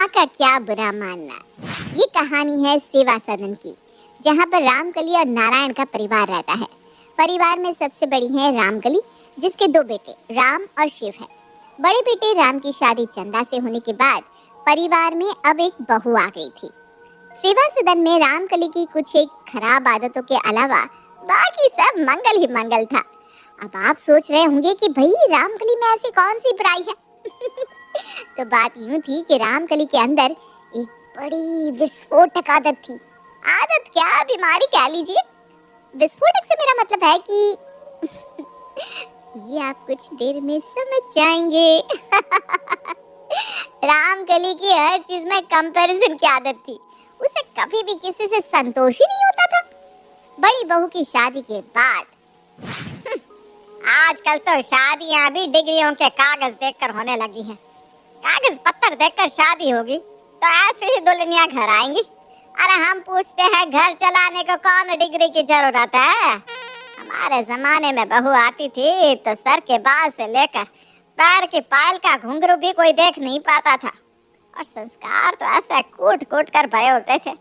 माँ का क्या बुरा मानना। ये कहानी है सेवा सदन की, जहाँ पर रामकली और नारायण का परिवार रहता है। परिवार में सबसे बड़ी है रामकली, जिसके दो बेटे राम और शिव है। बड़े बेटे राम की शादी चंदा से होने के बाद परिवार में अब एक बहू आ गई थी। सेवा सदन में रामकली की कुछ एक खराब आदतों के अलावा बाकी सब मंगल ही मंगल था। अब आप सोच रहे होंगे कि भाई रामकली में ऐसी कौन सी बुराई है। तो बात यूं थी कि रामकली के अंदर एक बड़ी विस्फोटक आदत थी। आदत क्या, बीमारी कह लीजिए। विस्फोटक से मेरा मतलब है कि ये आप कुछ देर में समझ जाएंगे। रामकली की हर चीज में कंपैरिजन की आदत थी। उसे कभी भी किसी से संतोष ही नहीं होता था। बड़ी बहू की शादी के बाद आजकल तो शादियां भी डिग्रियों के कागज देखकर होने लगी हैं। कागज पत्तर देखकर शादी होगी तो ऐसे ही दुल्हनियां घर आएंगी। अरे हम पूछते हैं, घर चलाने को कौन डिग्री की जरूरत है? हमारे जमाने में बहू आती थी तो सर के बाल से लेकर पैर की पायल का घुंघरू भी कोई देख नहीं पाता था। और संस्कार तो ऐसे कूट कूट कर भरे होते थे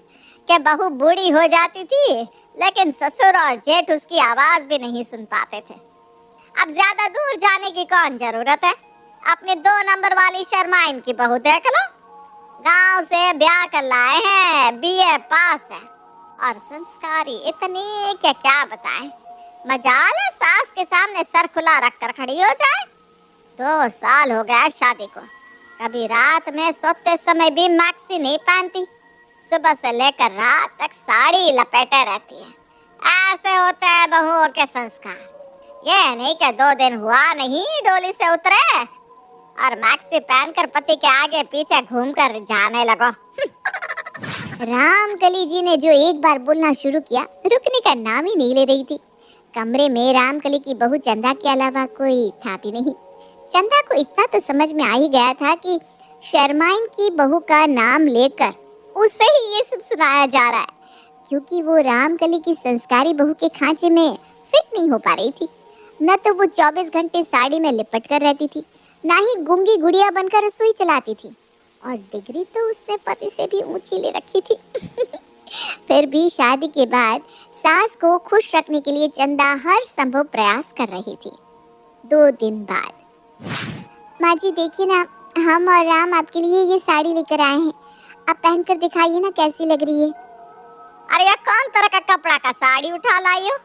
कि बहू बूढ़ी हो जाती थी लेकिन ससुर और जेठ उसकी आवाज भी नहीं सुन पाते थे। अब ज्यादा दूर जाने की कौन जरूरत है? अपने 2 नंबर वाली शर्मा इनकी बहू देख लो। गांव से ब्याह कर लाए हैं, बीए पास है और संस्कारी इतनी कि क्या बताएं। मजाल है सास के सामने सर खुला रखकर खड़ी हो जाए। 2 साल हो गए शादी को, कभी रात में सोते समय भी मैक्सी नहीं पहनती। सुबह से लेकर रात तक साड़ी लपेटे रहती है। ऐसे होते हैं बहुओं के संस्कार। ये नहीं कि 2 दिन हुआ नहीं डोली से उतरे और मैक्सी पहनकर पति के आगे पीछे घूमकर जाने लगो। रामकली जी ने जो एक बार बोलना शुरू किया, रुकने का नाम ही नहीं ले रही थी। कमरे में रामकली की बहू चंदा के अलावा कोई था भी नहीं। चंदा को इतना तो समझ में आ ही गया था कि शर्माइन की बहू का नाम लेकर उसे ही ये सब सुनाया जा रहा है, क्योंकि वो रामकली की संस्कारी बहू के खांचे में फिट नहीं हो पा रही थी। न तो वो 24 घंटे साड़ी में लिपट कर रहती थी, ना ही गूंगी गुड़िया बनकर रसोई चलाती थी, और डिग्री तो उसने पति से भी ऊंची ले रखी थी। फिर भी शादी के बाद सास को खुश रखने के लिए चंदा हर संभव प्रयास कर रही थी। 2 दिन बाद, माँ जी देखिए ना, हम और राम आपके लिए ये साड़ी लेकर आए हैं, आप पहनकर दिखाइए ना कैसी लग रही है। अरे यार, कौन तरह का कपड़ा का साड़ी उठा लाई हो?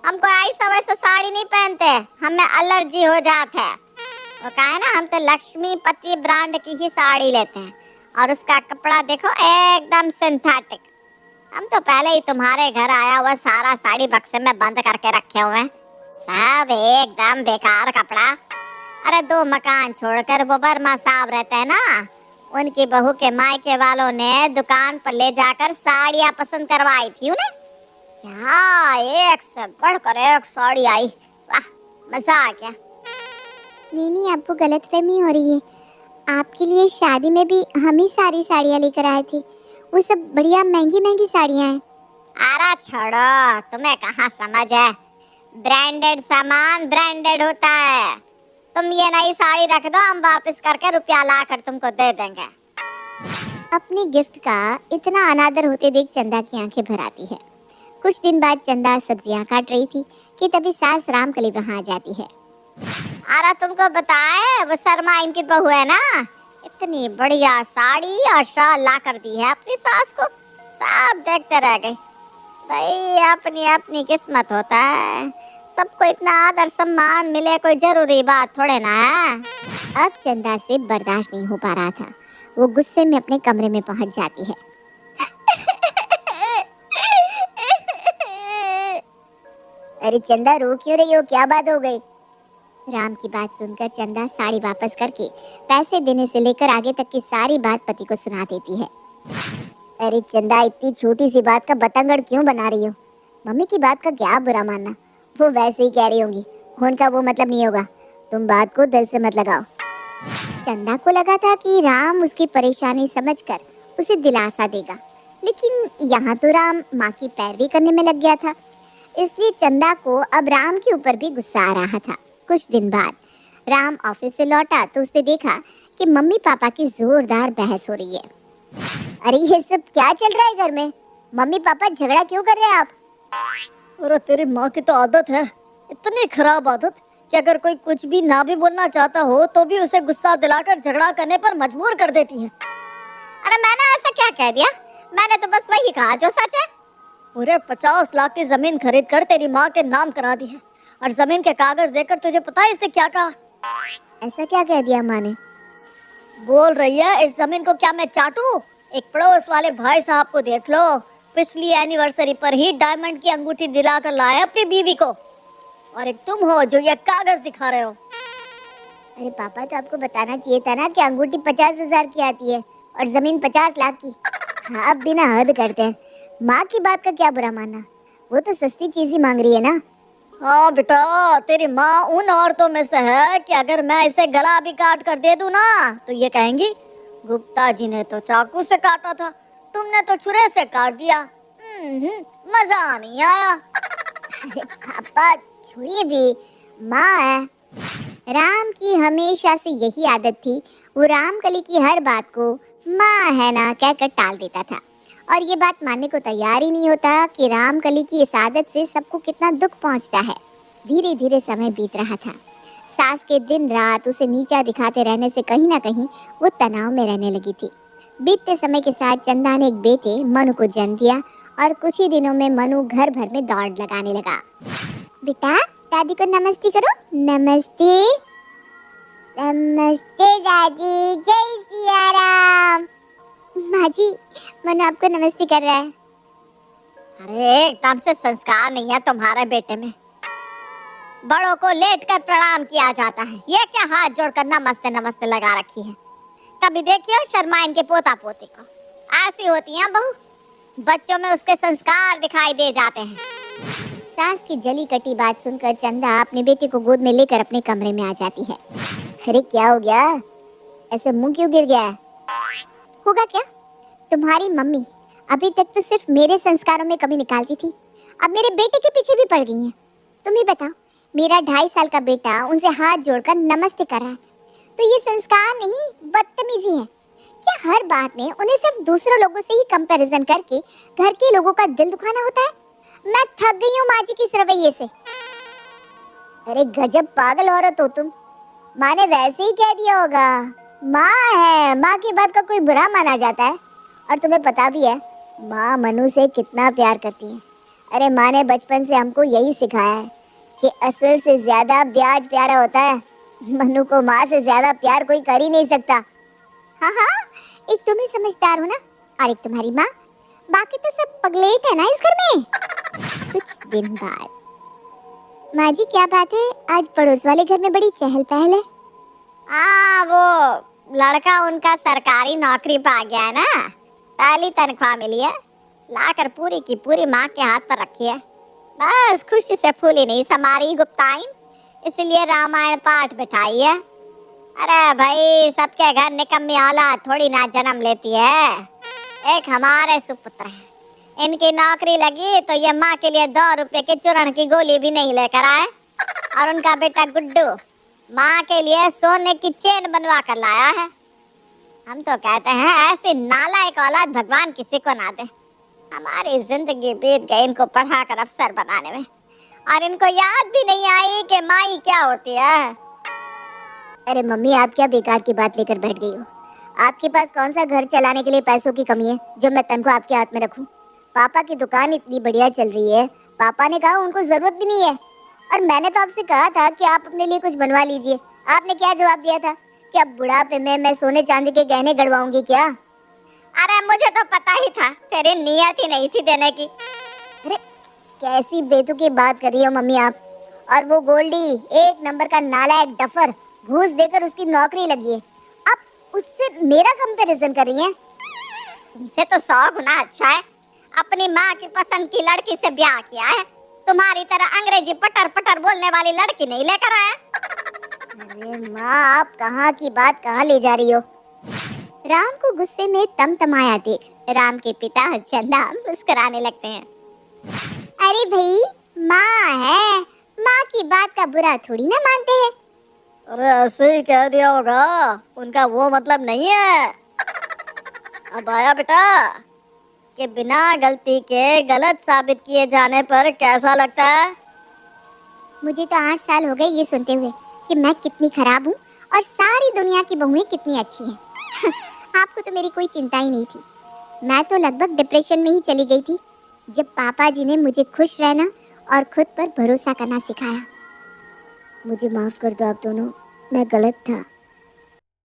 हमको ऐसा वैसा साड़ी नहीं पहनते, हमें एलर्जी हो जाता है। वो कहा है ना, हम तो लक्ष्मीपति ब्रांड की ही साड़ी लेते हैं और उसका कपड़ा देखो एकदम सिंथेटिक। हम तो पहले ही तुम्हारे घर आया हुआ सारा साड़ी बक्से में बंद करके रखे हुए हैं, सब एकदम बेकार कपड़ा। अरे 2 मकान छोड़कर वो बर्मा साहब रहते हैं ना, उनकी बहू के मायके वालों ने दुकान पर ले जाकर साड़ियाँ पसंद करवाई थी उन्हें। क्या एक से बढ़कर एक साड़ी आई, वाह मजा आ गया। नहीं, आपको गलतफहमी हो रही है। आपके लिए शादी में भी हम ही सारी साड़ियाँ लेकर आए थे, वो सब बढ़िया महंगी महंगी साड़ियाँ हैं। अरे छोड़ो, तुम्हें कहाँ समझ है, ब्रांडेड सामान ब्रांडेड होता है। तुम ये नई साड़ी रख दो, हम वापस करके रुपया ला कर तुमको दे देंगे। अपने गिफ्ट का इतना अनादर होते देख चंदा की आंखें भर आती है। कुछ दिन बाद चंदा सब्जियां काट रही थी कि तभी सास रामकली वहां आ जाती है। अरे तुमको बताए, वो शर्मा इनकी बहू है ना, इतनी बढ़िया साड़ी और शॉल ला कर दी है अपनी सास को। सब देखते रह गए। भाई अपनी अपनी किस्मत होता है, सबको इतना आदर सम्मान मिले कोई जरूरी बात थोड़े ना है। अब चंदा से बर्दाश्त नहीं हो पा रहा था, वो गुस्से में अपने कमरे में पहुंच जाती है। अरे चंदा, रो क्यों रही हो, क्या बात हो गई? राम की बात सुनकर चंदा साड़ी वापस करके पैसे देने से लेकर आगे तक की सारी बात पति को सुना देती है। अरे चंदा, इतनी छोटी सी बात का बतंगड़ क्यों बना रही हो? मम्मी की बात का क्या बुरा मानना, वो वैसे ही कह रही होंगी, उनका वो मतलब नहीं होगा, तुम बात को दिल से मत लगाओ। चंदा को लगा था कि राम उसकी परेशानी समझकर उसे दिलासा देगा, लेकिन यहाँ तो राम माँ की पैरवी करने में लग गया था। इसलिए चंदा को अब राम के ऊपर भी गुस्सा आ रहा था। कुछ दिन बाद राम ऑफिस से लौटा तो उसने देखा कि मम्मी पापा की जोरदार बहस हो रही है। अरे ये सब क्या चल रहा है घर में? मम्मी पापा झगड़ा क्यों कर रहे हैं आप? अरे तेरी माँ की तो आदत है, इतनी खराब आदत कि अगर कोई कुछ भी ना भी बोलना चाहता हो तो भी उसे गुस्सा दिलाकर झगड़ा करने पर मजबूर कर देती है। अरे मैंने ऐसा क्या कह दिया? मैंने तो बस वही कहा जो सच है। पूरे 50 लाख की जमीन खरीद कर तेरी माँ के नाम करा दी है और जमीन के कागज देकर तुझे पता है इसने क्या कहा? ऐसा क्या कह दिया माँ ने? बोल रही है इस जमीन को क्या मैं चाटूं? एक पड़ोस वाले भाई साहब को देख लो, पिछली एनिवर्सरी पर ही डायमंड की अंगूठी दिलाकर लाए अपनी बीवी को, और एक तुम हो जो ये कागज दिखा रहे हो। अरे पापा तो आपको बताना चाहिए था ना कि अंगूठी 50,000 की आती है और जमीन 50 लाख की। हाँ, आप बिना हद करते हैं। माँ की बात का क्या बुरा मानना, वो तो सस्ती चीज ही मांग रही है ना। हाँ बेटा, तेरी माँ उन औरतों में से है कि अगर मैं इसे गला भी काट कर दे दूं ना तो ये कहेंगी गुप्ता जी ने तो चाकू से काटा था, तुमने तो छुरे से काट दिया। मजा नहीं आया। अरे पापा छोड़िए भी, माँ है। राम की हमेशा से यही आदत थी, वो रामकली की हर बात को माँ है ना कहकर टाल देता था और ये बात मानने को तैयार ही नहीं होता कि रामकली की इस आदत से सबको कितना दुख पहुंचता है। धीरे धीरे समय बीत रहा था। सास के दिन रात उसे नीचा दिखाते रहने से कहीं ना कहीं वो तनाव में रहने लगी थी। बीतते समय के साथ चंदा ने एक बेटे मनु को जन्म दिया और कुछ ही दिनों में मनु घर भर में दौड़ लगाने लगा। बेटा दादी को नमस्ते करो। नमस्ते। नमस्ते दादी, जय सिया राम। माँ जी, मनु आपको नमस्ते कर रहा है। अरे एकदम से संस्कार नहीं है तुम्हारे बेटे में। बड़ों को लेट कर प्रणाम किया जाता है, ये क्या हाथ जोड़कर नमस्ते नमस्ते लगा रखी है? कभी देखियो शर्मा इनके पोता पोती को, ऐसी होती हैं बहू, बच्चों में उसके संस्कार दिखाई दे जाते हैं। सास की जली कटी बात सुनकर चंदा अपने बेटे को गोद में लेकर अपने कमरे में आ जाती है। अरे क्या हो गया, ऐसे मुंह क्यों गिर गया है? होगा क्या, तुम्हारी मम्मी अभी तक तो सिर्फ मेरे संस्कारों में कमी निकालती थी, अब मेरे बेटे के पीछे भी पड़ गई हैं। तुम ही बताओ, मेरा 2.5 साल का बेटा उनसे हाथ जोड़कर नमस्ते कर रहा है, तो ये संस्कार नहीं बदतमीजी है क्या? हर बात में उन्हें सिर्फ दूसरों लोगों से ही कंपैरिजन करके घर के लोगों का दिल दुखाना होता है। मैं थक गई हूँ माँ जी की इस रवैये से। अरे गजब पागल औरत हो तुम। माँ ने वैसे ही कह दिया होगा, माँ है, माँ की बात का कोई बुरा माना जाता है? और तुम्हें पता भी है माँ मनु से कितना प्यार करती है। अरे माँ ने बचपन से हमको यही सिखाया है कि असल से ज्यादा ब्याज प्यारा होता है। मनु को माँ से ज्यादा प्यार कोई कर ही नहीं सकता। हाँ हाँ, एक तुम ही समझदार हो ना और एक तुम्हारी माँ, बाकी तो सब पगलेट है ना इस घर में। कुछ दिन बाद, माँ जी क्या बात है, आज पड़ोस वाले घर में बड़ी चहल पहल है। वो लड़का उनका सरकारी नौकरी पा गया है ना, पहली तनख्वाह मिली है, लाकर पूरी की पूरी माँ के हाथ पर रखी है। बस खुशी से फूली नहीं समारी गुप्ताइन, इसलिए रामायण पाठ बिठाई है। अरे भाई, सबके घर निकम्मी औलाद थोड़ी ना जन्म लेती है। एक हमारे सुपुत्र है, इनकी नौकरी लगी तो ये माँ के लिए 2 रुपए के चूर्ण की गोली भी नहीं लेकर आए, और उनका बेटा गुड्डू माँ के लिए सोने की चेन बनवा कर लाया है। हम तो कहते हैं ऐसी नालायक औलाद भगवान किसी को ना दे। हमारी जिंदगी बीत गई इनको पढ़ाकर अफसर बनाने में, और इनको याद भी नहीं आई कि माई क्या होती है। अरे मम्मी, आप क्या बेकार की बात लेकर बैठ गई हो? आपके पास कौन सा घर चलाने के लिए पैसों की कमी है जो मैं तनख्वाह आपके हाथ में रखूं? पापा की दुकान इतनी बढ़िया चल रही है, पापा ने कहा उनको जरूरत भी नहीं है। और मैंने तो आपसे कहा था कि आप अपने लिए कुछ बनवा लीजिए, आपने क्या जवाब दिया था कि अब बुढ़ापे में मैं सोने चांदी के गहने गड़वाऊंगी क्या? अरे मुझे तो पता ही था, तेरी नियत ही नहीं थी देने की। अरे कैसी बेतुकी बात कर रही हो मम्मी आप? और वो गोल्डी 1 नंबर का नालायक डफर, घूस देकर उसकी नौकरी लगी है, आप उससे मेरा कंपैरिजन कर रही हैं? तुमसे तो 100 गुना अच्छा है, अपनी माँ की पसंद की लड़की से ब्याह किया है, तुम्हारी तरह अंग्रेजी पटर पटर बोलने वाली लड़की नहीं लेकर आया। अरे माँ, आप कहाँ की बात कहाँ ले जा रही हो? राम को गुस्से में तमतमाया देख राम के पिता और चंदा मुस्कुराने लगते हैं। अरे भाई, माँ है, माँ की बात का बुरा थोड़ी ना मानते हैं। अरे ऐसे ही कह दिया होगा, उनका वो मतलब नहीं है। अब आया बेटा कि बिना गलती के गलत साबित किए जाने पर कैसा लगता है? मुझे तो 8 साल हो गए ये सुनते हुए कि मैं कितनी खराब हूँ और सारी दुनिया की बहुएं कितनी अच्छी हैं। आपको तो मेरी कोई चिंता ही नहीं थी। मैं तो लगभग डिप्रेशन में ही चली गई थी जब पापा जी ने मुझे खुश रहना और खुद पर भरोसा करना सिखाया। मुझे माफ कर दो आप दोनों, मैं गलत था।